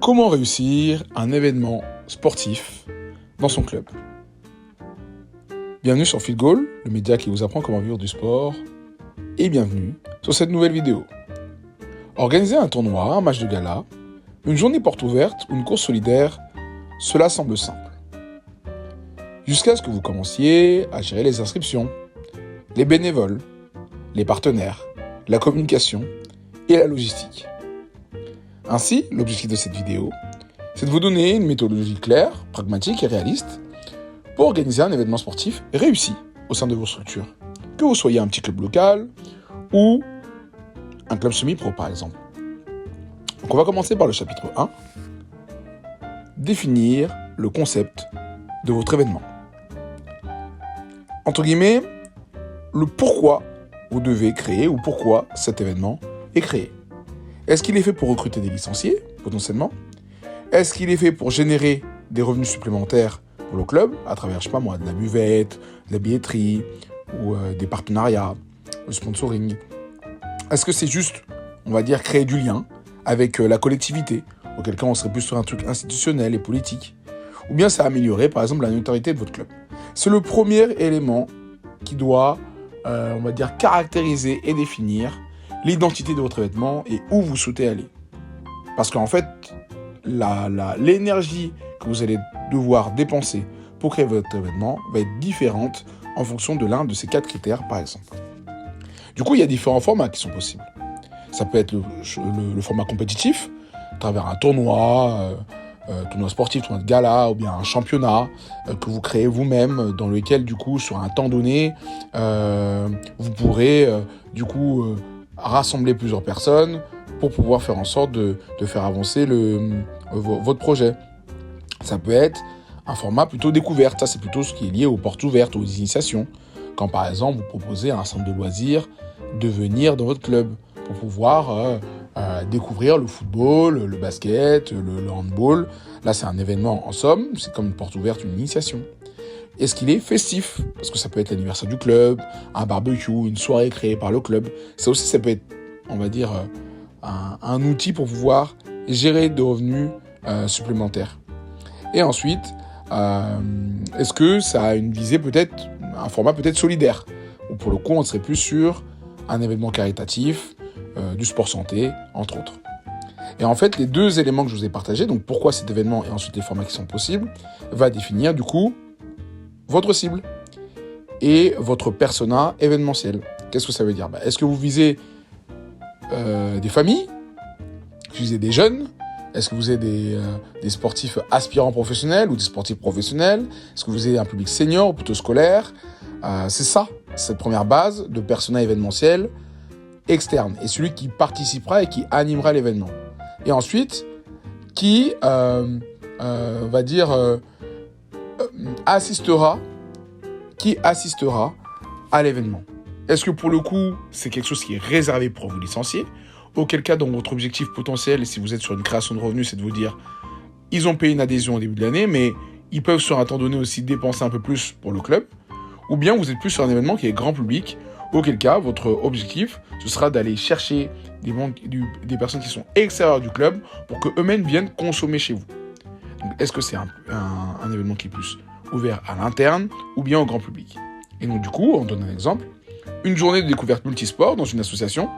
Comment réussir un événement sportif dans son club? Bienvenue sur Field Goal, le média qui vous apprend comment vivre du sport, et bienvenue sur cette nouvelle vidéo. Organiser un tournoi, un match de gala, une journée porte ouverte ou une course solidaire, cela semble simple. Jusqu'à ce que vous commenciez à gérer les inscriptions, les bénévoles, les partenaires, la communication et la logistique. Ainsi, l'objectif de cette vidéo, c'est de vous donner une méthodologie claire, pragmatique et réaliste pour organiser un événement sportif réussi au sein de vos structures. Que vous soyez un petit club local ou un club semi-pro par exemple. Donc on va commencer par le chapitre 1. Définir le concept de votre événement. Entre guillemets, le pourquoi vous devez créer ou pourquoi cet événement est créé. Est-ce qu'il est fait pour recruter des licenciés, potentiellement? Est-ce qu'il est fait pour générer des revenus supplémentaires pour le club, à travers, de la buvette, de la billetterie, ou des partenariats, le sponsoring? Est-ce que c'est juste, créer du lien avec la collectivité, auquel cas on serait plus sur un truc institutionnel et politique? Ou bien ça améliorer, par exemple, la notoriété de votre club? C'est le premier élément qui doit, caractériser et définir l'identité de votre événement et où vous souhaitez aller. Parce qu'en fait, l'énergie que vous allez devoir dépenser pour créer votre événement va être différente en fonction de l'un de ces 4 critères, par exemple. Du coup, il y a différents formats qui sont possibles. Ça peut être le format compétitif, à travers un tournoi sportif, tournoi de gala, ou bien un championnat que vous créez vous-même, dans lequel, sur un temps donné, vous pourrez, rassembler plusieurs personnes pour pouvoir faire en sorte de faire avancer votre projet. Ça peut être un format plutôt découverte. Ça, c'est plutôt ce qui est lié aux portes ouvertes, aux initiations. Quand, par exemple, vous proposez à un centre de loisirs de venir dans votre club pour pouvoir découvrir le football, le basket, le handball. Là, c'est un événement en somme. C'est comme une porte ouverte, une initiation. Est-ce qu'il est festif? Parce que ça peut être l'anniversaire du club, un barbecue, une soirée créée par le club. Ça aussi, ça peut être, un outil pour pouvoir gérer des revenus supplémentaires. Et ensuite, est-ce que ça a une visée peut-être, un format peut-être solidaire? Ou pour le coup, on serait plus sur un événement caritatif, du sport santé, entre autres. Et en fait, les 2 éléments que je vous ai partagés, donc pourquoi cet événement et ensuite les formats qui sont possibles, va définir du coup votre cible et votre persona événementiel. Qu'est-ce que ça veut dire? Est-ce que vous visez des familles? Vous visez des jeunes? Est-ce que vous êtes des sportifs aspirants professionnels ou des sportifs professionnels? Est-ce que vous êtes un public senior ou plutôt scolaire? C'est ça, cette première base de persona événementiel externe. Et celui qui participera et qui animera l'événement. Et ensuite, qui, assistera à l'événement. Est-ce que pour le coup, c'est quelque chose qui est réservé pour vous licencier? Auquel cas, dans votre objectif potentiel, si vous êtes sur une création de revenus, c'est de vous dire, ils ont payé une adhésion au début de l'année, mais ils peuvent sur un temps donné aussi dépenser un peu plus pour le club. Ou bien vous êtes plus sur un événement qui est grand public, auquel cas, votre objectif, ce sera d'aller chercher des personnes qui sont extérieures du club pour qu'eux-mêmes viennent consommer chez vous. Donc, est-ce que c'est un événement qui est plus ouvert à l'interne ou bien au grand public? Et donc du coup, on donne un exemple, une journée de découverte multisport dans une association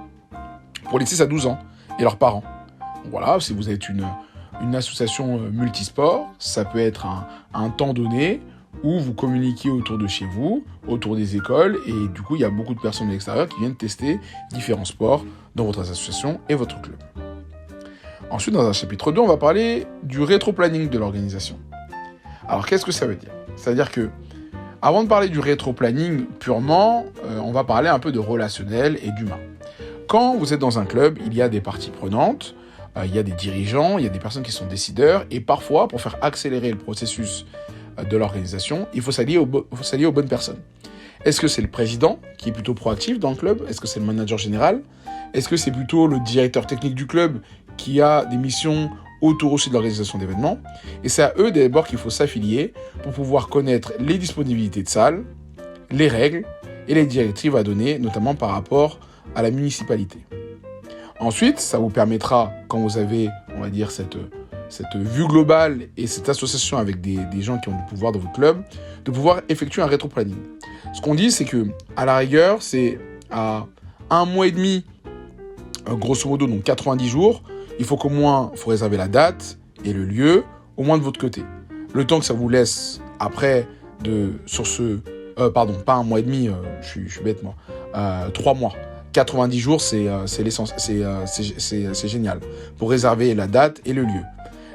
pour les 6 à 12 ans et leurs parents. Donc voilà, si vous êtes une association multisport, ça peut être un temps donné où vous communiquez autour de chez vous, autour des écoles, et du coup, il y a beaucoup de personnes de l'extérieur qui viennent tester différents sports dans votre association et votre club. Ensuite, dans un chapitre 2, on va parler du rétro-planning de l'organisation. Alors, qu'est-ce que ça veut dire? C'est-à-dire que, avant de parler du rétro-planning purement, on va parler un peu de relationnel et d'humain. Quand vous êtes dans un club, il y a des parties prenantes, il y a des dirigeants, il y a des personnes qui sont décideurs, et parfois, pour faire accélérer le processus de l'organisation, il faut s'allier aux bonnes personnes. Est-ce que c'est le président qui est plutôt proactif dans le club? Est-ce que c'est le manager général? Est-ce que c'est plutôt le directeur technique du club qui a des missions autour aussi de l'organisation d'événements? Et c'est à eux d'abord qu'il faut s'affilier pour pouvoir connaître les disponibilités de salles, les règles et les directives à donner, notamment par rapport à la municipalité. Ensuite, ça vous permettra, quand vous avez, cette cette vue globale et cette association avec des gens qui ont du pouvoir dans votre club, de pouvoir effectuer un rétro-planning. Ce qu'on dit, c'est que à la rigueur, c'est à 1 mois et demi, grosso modo, donc 90 jours, il faut réserver la date et le lieu, au moins de votre côté. Le temps que ça vous laisse après, pas 1 mois et demi, je suis bête moi, 3 mois. 90 jours, c'est génial. Pour réserver la date et le lieu.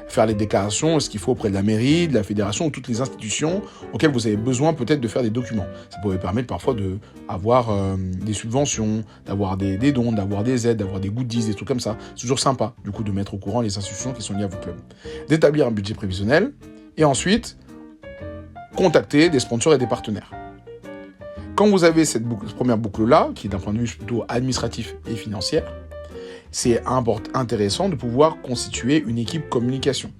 Faire les déclarations, ce qu'il faut auprès de la mairie, de la fédération ou toutes les institutions auxquelles vous avez besoin peut-être de faire des documents. Ça pourrait permettre parfois d'avoir des subventions, d'avoir des dons, d'avoir des aides, d'avoir des goodies, des trucs comme ça. C'est toujours sympa, du coup, de mettre au courant les institutions qui sont liées à votre club. D'établir un budget prévisionnel et ensuite, contacter des sponsors et des partenaires. Quand vous avez cette première boucle-là, qui est d'un point de vue plutôt administratif et financier, c'est intéressant de pouvoir constituer une équipe communication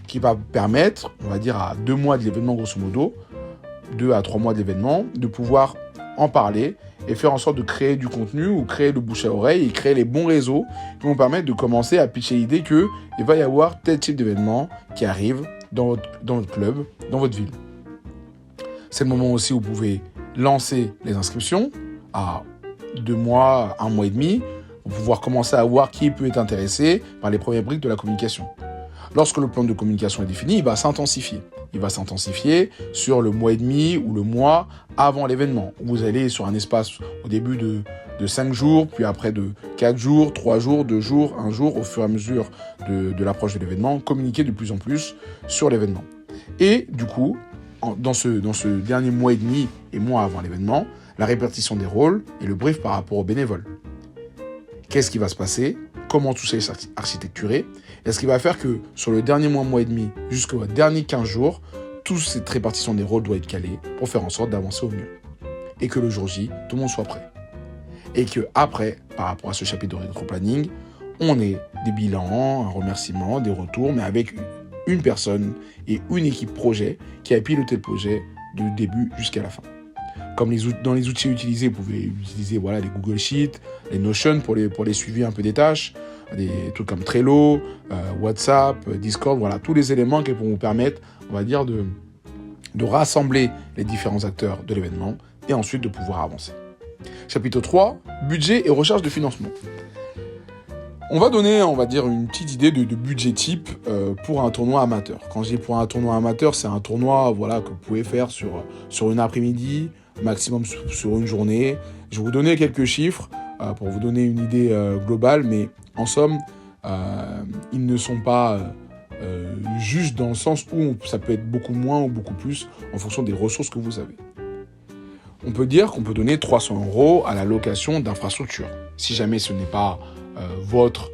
qui va permettre, on va dire à 2 mois de l'événement grosso modo, 2 à 3 mois de l'événement, de pouvoir en parler et faire en sorte de créer du contenu ou créer le bouche à oreille et créer les bons réseaux qui vont permettre de commencer à pitcher l'idée qu'il va y avoir tel type d'événement qui arrive dans votre club, dans votre ville. C'est le moment aussi où vous pouvez lancer les inscriptions à 2 mois, 1 mois et demi, pour pouvoir commencer à voir qui peut être intéressé par les premières briques de la communication. Lorsque le plan de communication est défini, il va s'intensifier. Il va s'intensifier sur le mois et demi ou le mois avant l'événement. Vous allez sur un espace au début de 5 jours, puis après de 4 jours, 3 jours, 2 jours, 1 jour, au fur et à mesure de l'approche de l'événement, communiquer de plus en plus sur l'événement. Et du coup, dans ce dernier mois et demi et mois avant l'événement, la répartition des rôles et le brief par rapport aux bénévoles. Qu'est-ce qui va se passer? Comment tout ça est architecturé? Et ce qui va faire que sur le dernier mois et demi, jusqu'au dernier 15 jours, toute cette répartition des rôles doit être calée pour faire en sorte d'avancer au mieux. Et que le jour J, tout le monde soit prêt. Et que après, par rapport à ce chapitre de rétro-planning, on ait des bilans, un remerciement, des retours, mais avec une personne et une équipe projet qui a piloté le projet du début jusqu'à la fin. Comme dans les outils utilisés, vous pouvez utiliser les Google Sheets, les Notion pour les suivis un peu des tâches, des trucs comme Trello, WhatsApp, Discord, tous les éléments qui vont vous permettre, on va dire, de rassembler les différents acteurs de l'événement et ensuite de pouvoir avancer. Chapitre 3, budget et recherche de financement. On va donner, on va dire, une petite idée de budget type pour un tournoi amateur. Quand je dis pour un tournoi amateur, c'est un tournoi que vous pouvez faire sur une après-midi, maximum sur une journée. Je vais vous donner quelques chiffres pour vous donner une idée globale, mais en somme, ils ne sont pas justes dans le sens où ça peut être beaucoup moins ou beaucoup plus en fonction des ressources que vous avez. On peut dire qu'on peut donner 300 € à la location d'infrastructures. Si jamais ce n'est pas votre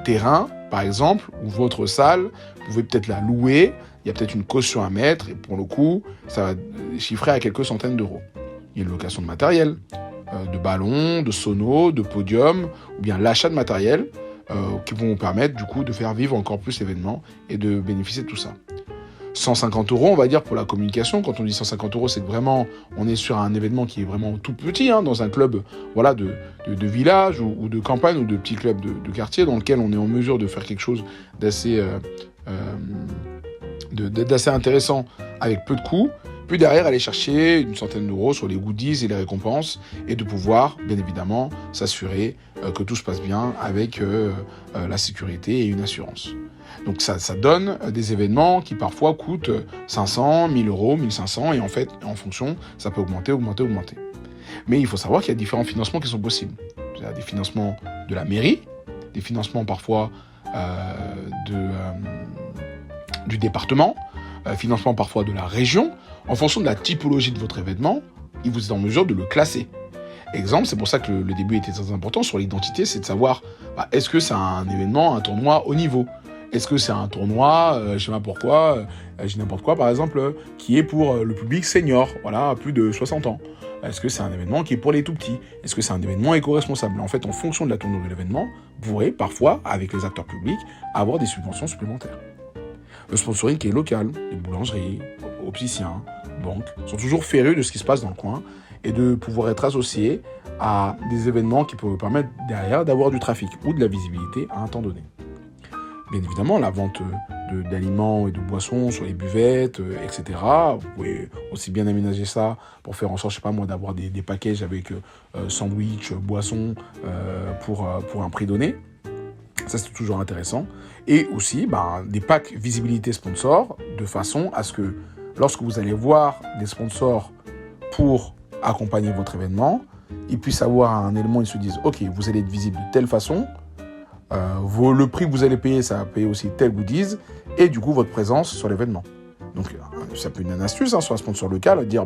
terrain, par exemple, ou votre salle, vous pouvez peut-être la louer, il y a peut-être une caution à mettre, et pour le coup, ça va chiffrer à quelques centaines d'euros. Il y a une location de matériel, de ballons, de sonos, de podiums, ou bien l'achat de matériel, qui vont vous permettre, du coup, de faire vivre encore plus l'événement et de bénéficier de tout ça. 150 €, on va dire, pour la communication. Quand on dit 150 €, c'est que vraiment, on est sur un événement qui est vraiment tout petit, dans un club de village ou de campagne ou de petit club de quartier dans lequel on est en mesure de faire quelque chose d'assez intéressant avec peu de coûts. Puis derrière, aller chercher une centaine d'euros sur les goodies et les récompenses et de pouvoir, bien évidemment, s'assurer que tout se passe bien avec la sécurité et une assurance. Donc ça donne des événements qui parfois coûtent 500, 1000 €, 1500 et en fait, en fonction, ça peut augmenter. Mais il faut savoir qu'il y a différents financements qui sont possibles. Il y a des financements de la mairie, des financements parfois du département, financement parfois de la région. En fonction de la typologie de votre événement, il vous est en mesure de le classer. Exemple, c'est pour ça que le début était très important sur l'identité, c'est de savoir est-ce que c'est un événement, un tournoi haut niveau? Est-ce que c'est un tournoi, je sais pas pourquoi, j'ai n'importe quoi par exemple, qui est pour le public senior, à plus de 60 ans? Est-ce que c'est un événement qui est pour les tout petits? Est-ce que c'est un événement éco-responsable? En fait, en fonction de la tournure de l'événement, vous pourrez parfois, avec les acteurs publics, avoir des subventions supplémentaires. Le sponsoring qui est local, les boulangeries, opticiens, banques, sont toujours férus de ce qui se passe dans le coin et de pouvoir être associés à des événements qui peuvent vous permettre derrière d'avoir du trafic ou de la visibilité à un temps donné. Bien évidemment, la vente d'aliments et de boissons sur les buvettes, etc. Vous pouvez aussi bien aménager ça pour faire en sorte, je sais pas moi, d'avoir des packages avec sandwich, boissons pour un prix donné. Ça, c'est toujours intéressant. Et aussi, des packs visibilité sponsor, de façon à ce que lorsque vous allez voir des sponsors pour accompagner votre événement, ils puissent avoir un élément, ils se disent, ok, vous allez être visible de telle façon, le prix que vous allez payer, ça va payer aussi tel goodies, et du coup, votre présence sur l'événement. Donc, ça peut être une astuce sur un sponsor local, dire,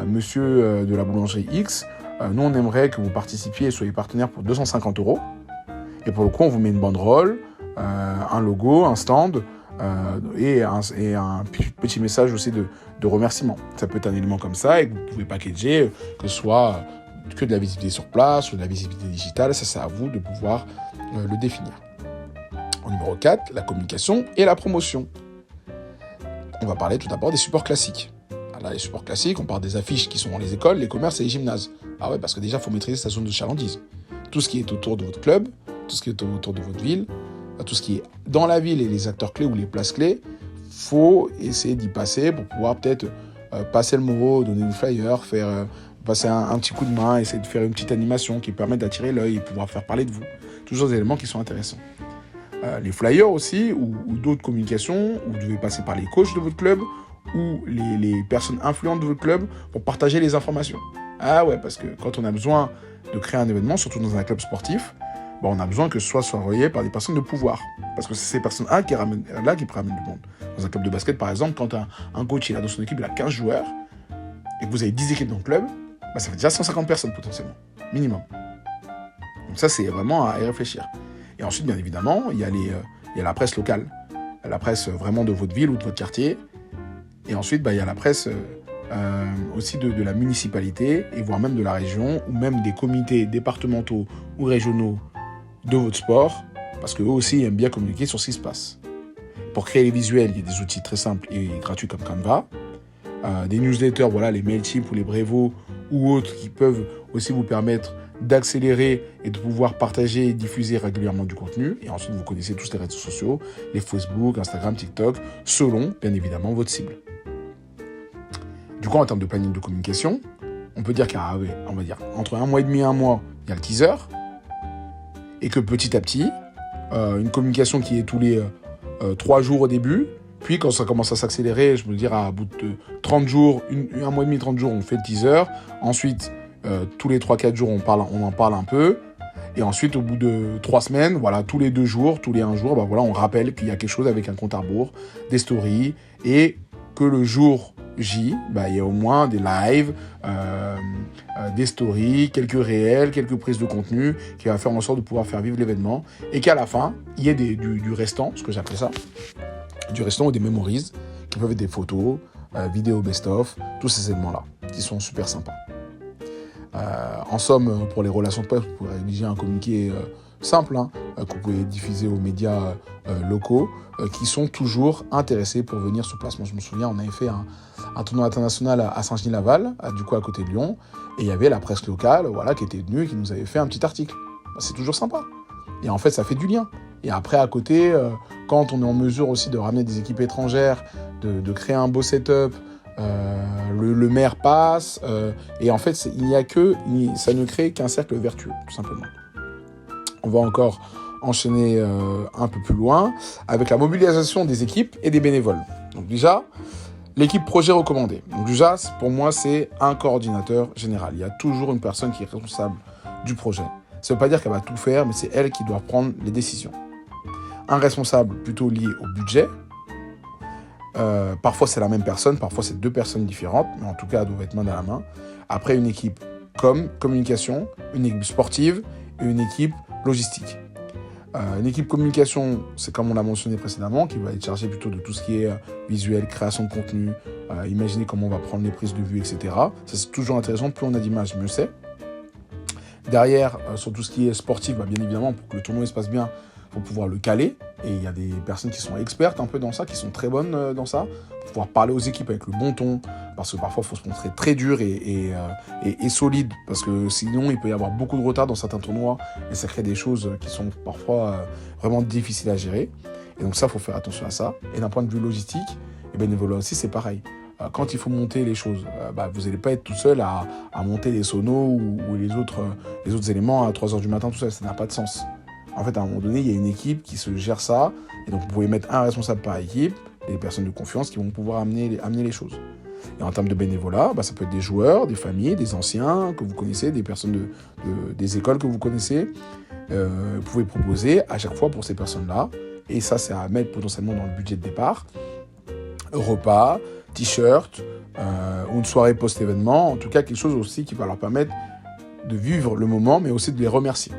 monsieur de la boulangerie X, nous, on aimerait que vous participiez et soyez partenaire pour 250 €. Et pour le coup, on vous met une banderole, un logo, un stand et un petit message aussi de remerciement. Ça peut être un élément comme ça et que vous pouvez packager, que ce soit que de la visibilité sur place ou de la visibilité digitale. Ça, c'est à vous de pouvoir le définir. En numéro 4, la communication et la promotion. On va parler tout d'abord des supports classiques. Là, les supports classiques, on parle des affiches qui sont dans les écoles, les commerces et les gymnases. Ah ouais, parce que déjà, il faut maîtriser sa zone de chalandise. Tout ce qui est autour de votre club, tout ce qui est autour de votre ville, tout ce qui est dans la ville et les acteurs clés ou les places clés, faut essayer d'y passer pour pouvoir peut-être passer le mot, donner une flyer, faire passer un petit coup de main, essayer de faire une petite animation qui permet d'attirer l'œil et pouvoir faire parler de vous. Toujours des éléments qui sont intéressants. Les flyers aussi, ou d'autres communications, où vous devez passer par les coachs de votre club, ou les personnes influentes de votre club pour partager les informations. Ah ouais, parce que quand on a besoin de créer un événement, surtout dans un club sportif, on a besoin que ce soit relayé par des personnes de pouvoir. Parce que c'est ces personnes-là qui ramènent du monde. Dans un club de basket, par exemple, quand un coach dans son équipe, il a 15 joueurs, et que vous avez 10 équipes dans le club, ça fait déjà 150 personnes potentiellement, minimum. Donc ça, c'est vraiment à y réfléchir. Et ensuite, bien évidemment, il y a la presse locale, la presse vraiment de votre ville ou de votre quartier. Et ensuite, il y a la presse aussi de la municipalité, et voire même de la région, ou même des comités départementaux ou régionaux de votre sport, parce qu'eux aussi aiment bien communiquer sur ce qui se passe. Pour créer les visuels, il y a des outils très simples et gratuits comme Canva, des newsletters, les Mailchimp ou les Brevo ou autres qui peuvent aussi vous permettre d'accélérer et de pouvoir partager et diffuser régulièrement du contenu. Et ensuite, vous connaissez tous les réseaux sociaux, les Facebook, Instagram, TikTok, selon, bien évidemment, votre cible. Du coup, en termes de planning de communication, on peut dire on va dire, entre 1 mois et demi et 1 mois, il y a le teaser, et que petit à petit, une communication qui est tous les 3 jours au début, puis quand ça commence à s'accélérer, je veux dire, à bout de 30 jours, 1 mois et demi, 30 jours, on fait le teaser, ensuite, tous les 3-4 jours, on en parle un peu, et ensuite, au bout de 3 semaines, tous les 2 jours, tous les 1 jour, on rappelle qu'il y a quelque chose avec un compte à rebours, des stories, et que le jour J, il y a au moins des lives, des stories, quelques réels, quelques prises de contenu qui va faire en sorte de pouvoir faire vivre l'événement et qu'à la fin, il y ait du restant, ce que j'appelle ça, du restant ou des memories qui peuvent être des photos, vidéos best-of, tous ces éléments-là qui sont super sympas. En somme, pour les relations de presse, vous pouvez rédiger un communiqué simple que vous pouvez diffuser aux médias locaux qui sont toujours intéressés pour venir sur place. Moi, je me souviens, on avait fait un tournoi international à Saint-Genis-Laval, du coup à côté de Lyon, et il y avait la presse locale qui était venue et qui nous avait fait un petit article. C'est toujours sympa. Et en fait, ça fait du lien. Et après, à côté, quand on est en mesure aussi de ramener des équipes étrangères, de créer un beau setup, le maire passe, et en fait, ça ne crée qu'un cercle vertueux, tout simplement. On va encore enchaîner un peu plus loin avec la mobilisation des équipes et des bénévoles. Donc déjà, l'équipe projet recommandée. Donc déjà, pour moi, c'est un coordinateur général. Il y a toujours une personne qui est responsable du projet. Ça ne veut pas dire qu'elle va tout faire, mais c'est elle qui doit prendre les décisions. Un responsable plutôt lié au budget. Parfois, c'est la même personne, parfois, c'est 2 personnes différentes, mais en tout cas, elles doivent être main dans la main. Après, une équipe communication, une équipe sportive et une équipe logistique. Une équipe communication, c'est comme on l'a mentionné précédemment, qui va être chargée plutôt de tout ce qui est visuel, création de contenu, imaginer comment on va prendre les prises de vue, etc. Ça, c'est toujours intéressant. Plus on a d'images, mieux c'est. Derrière, sur tout ce qui est sportif, bien évidemment, pour que le tournoi se passe bien, il faut pouvoir le caler. Et il y a des personnes qui sont expertes un peu dans ça, qui sont très bonnes dans ça, pour pouvoir parler aux équipes avec le bon ton, parce que parfois, il faut se montrer très dur et solide, parce que sinon, il peut y avoir beaucoup de retard dans certains tournois, et ça crée des choses qui sont parfois vraiment difficiles à gérer. Et donc ça, il faut faire attention à ça. Et d'un point de vue logistique, et bénévolat aussi, c'est pareil. Quand il faut monter les choses, vous n'allez pas être tout seul à monter les sonos ou les autres éléments à 3h du matin tout seul. Ça n'a pas de sens. En fait, à un moment donné, il y a une équipe qui se gère ça. Et donc, vous pouvez mettre un responsable par équipe, des personnes de confiance qui vont pouvoir amener les choses. Et en termes de bénévolat, ça peut être des joueurs, des familles, des anciens que vous connaissez, des personnes des écoles que vous connaissez. Vous pouvez proposer à chaque fois pour ces personnes-là. Et ça, c'est à mettre potentiellement dans le budget de départ. Repas, t-shirt, ou une soirée post-événement. En tout cas, quelque chose aussi qui va leur permettre de vivre le moment, mais aussi de les remercier.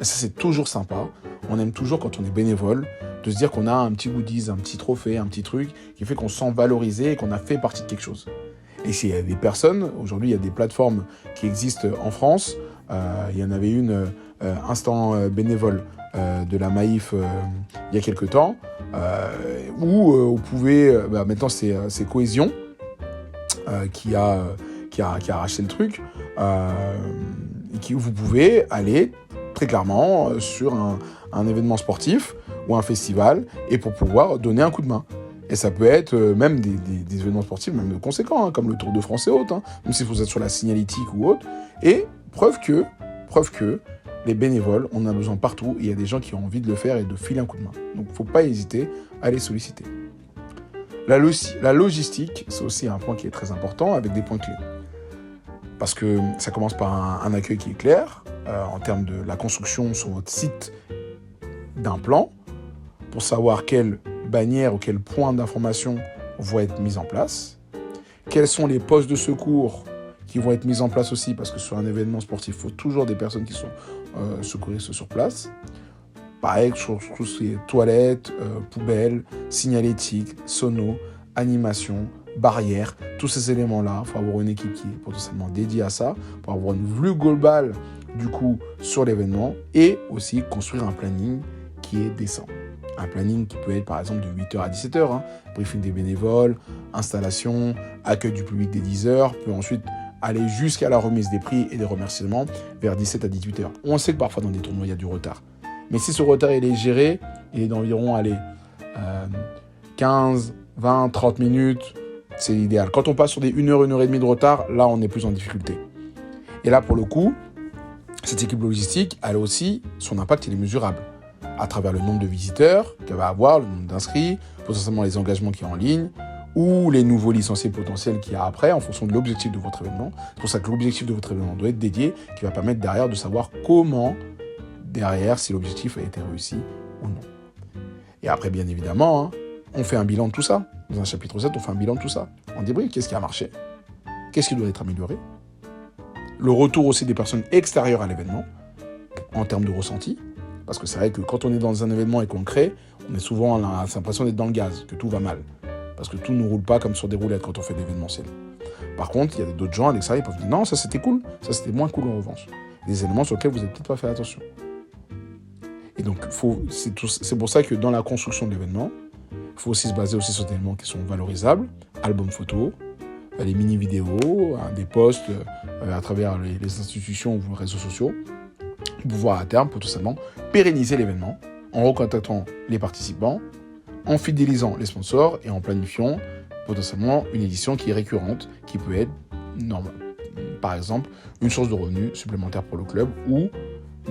Et ça, c'est toujours sympa. On aime toujours, quand on est bénévole, de se dire qu'on a un petit goodies, un petit trophée, un petit truc qui fait qu'on se sent valorisé et qu'on a fait partie de quelque chose. Et s'il y a des personnes, aujourd'hui, il y a des plateformes qui existent en France. Il y en avait une, Instant Bénévole, de la Maïf, il y a quelques temps, où vous pouvez... maintenant, c'est Cohésion qui a racheté le truc, et où vous pouvez aller très clairement sur un événement sportif ou un festival, et pour pouvoir donner un coup de main. Et ça peut être même des événements sportifs, même conséquents, comme le Tour de France et autres, même si vous êtes sur la signalétique ou autre. Et preuve que les bénévoles, on en a besoin partout, et il y a des gens qui ont envie de le faire et de filer un coup de main. Donc il ne faut pas hésiter à les solliciter. La logistique, c'est aussi un point qui est très important, avec des points clés. Parce que ça commence par un accueil qui est clair, en termes de la construction sur votre site d'un plan, pour savoir quelles bannières ou quels points d'information vont être mis en place, quels sont les postes de secours qui vont être mis en place aussi, parce que sur un événement sportif, il faut toujours des personnes qui sont secouristes sur place. Pareil, sur tout ce qui est toilettes, poubelles, signalétique, sono, animation, barrières, tous ces éléments-là, il faut avoir une équipe qui est potentiellement dédiée à ça, pour avoir une vue globale du coup sur l'événement, et aussi construire un planning qui est décent. Un planning qui peut être par exemple de 8h à 17h, briefing des bénévoles, installation, accueil du public dès 10h, peut ensuite aller jusqu'à la remise des prix et des remerciements vers 17 à 18h. On sait que parfois dans des tournois il y a du retard. Mais si ce retard il est géré, il est d'environ 15, 20, 30 minutes, c'est l'idéal. Quand on passe sur des 1h, 1h30 de retard, là on est plus en difficulté. Et là pour le coup, cette équipe logistique, elle a aussi, son impact il est mesurable. À travers le nombre de visiteurs qu'elle va avoir, le nombre d'inscrits, potentiellement les engagements qu'il y a en ligne, ou les nouveaux licenciés potentiels qu'il y a après, en fonction de l'objectif de votre événement. C'est pour ça que l'objectif de votre événement doit être dédié, qui va permettre derrière de savoir comment, derrière, si l'objectif a été réussi ou non. Et après, bien évidemment, on fait un bilan de tout ça. Dans un chapitre 7, on fait un bilan de tout ça. On débriefe qu'est-ce qui a marché, qu'est-ce qui doit être amélioré, le retour aussi des personnes extérieures à l'événement, en termes de ressenti. Parce que c'est vrai que quand on est dans un événement et qu'on le crée, on est souvent à l'impression d'être dans le gaz, que tout va mal. Parce que tout ne roule pas comme sur des roulettes quand on fait de l'événementiel. Par contre, il y a d'autres gens à l'extérieur qui peuvent dire non, ça c'était cool, ça c'était moins cool en revanche. Des éléments sur lesquels vous n'avez peut-être pas fait attention. Et donc, c'est pour ça que dans la construction de l'événement, il faut aussi se baser aussi sur des éléments qui sont valorisables, albums photos, les mini-vidéos, des posts à travers les institutions ou les réseaux sociaux, pour pouvoir à terme potentiellement pérenniser l'événement en recontactant les participants, en fidélisant les sponsors et en planifiant potentiellement une édition qui est récurrente, qui peut être, par exemple, une source de revenus supplémentaire pour le club ou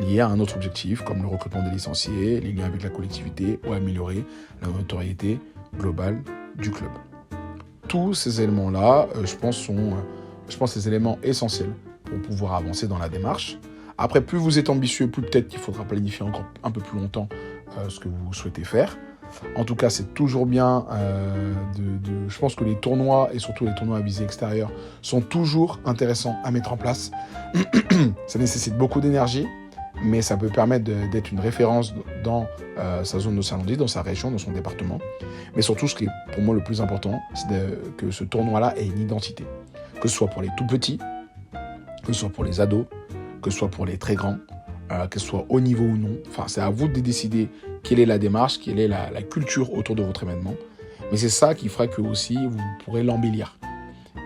liée à un autre objectif, comme le recrutement des licenciés, les liens avec la collectivité ou améliorer la notoriété globale du club. Tous ces éléments-là, je pense, des éléments essentiels pour pouvoir avancer dans la démarche. Après, plus vous êtes ambitieux, plus peut-être qu'il faudra planifier encore un peu plus longtemps ce que vous souhaitez faire. En tout cas, c'est toujours bien je pense que les tournois, et surtout les tournois à visée extérieure, sont toujours intéressants à mettre en place. Ça nécessite beaucoup d'énergie, mais ça peut permettre d'être une référence dans sa zone de Saint-Landy, dans sa région, dans son département. Mais surtout, ce qui est pour moi le plus important, c'est que ce tournoi-là ait une identité. Que ce soit pour les tout petits, que ce soit pour les ados, que ce soit pour les très grands, que ce soit haut niveau ou non. Enfin, c'est à vous de décider quelle est la démarche, quelle est la culture autour de votre événement. Mais c'est ça qui fera que aussi vous pourrez l'embellir.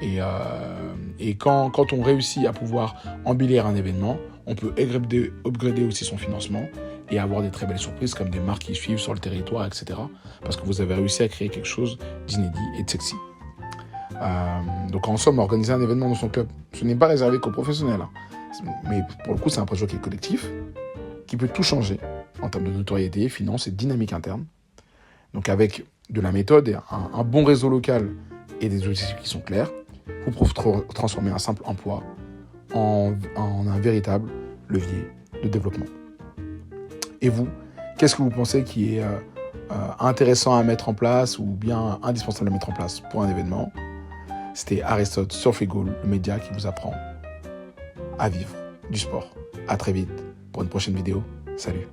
Et quand on réussit à pouvoir embellir un événement, on peut upgrader aussi son financement et avoir des très belles surprises comme des marques qui suivent sur le territoire, etc. Parce que vous avez réussi à créer quelque chose d'inédit et de sexy. Donc en somme, organiser un événement dans son club, ce n'est pas réservé qu'aux professionnels. Mais pour le coup, c'est un projet qui est collectif, qui peut tout changer en termes de notoriété, finances et de dynamique interne. Donc avec de la méthode, et un bon réseau local et des objectifs qui sont clairs, vous pouvez transformer un simple emploi en un véritable levier de développement. Et vous, qu'est-ce que vous pensez qui est intéressant à mettre en place ou bien indispensable à mettre en place pour un événement? C'était Aristote sur Frigol, le média qui vous apprend à vivre du sport. À très vite pour une prochaine vidéo. Salut.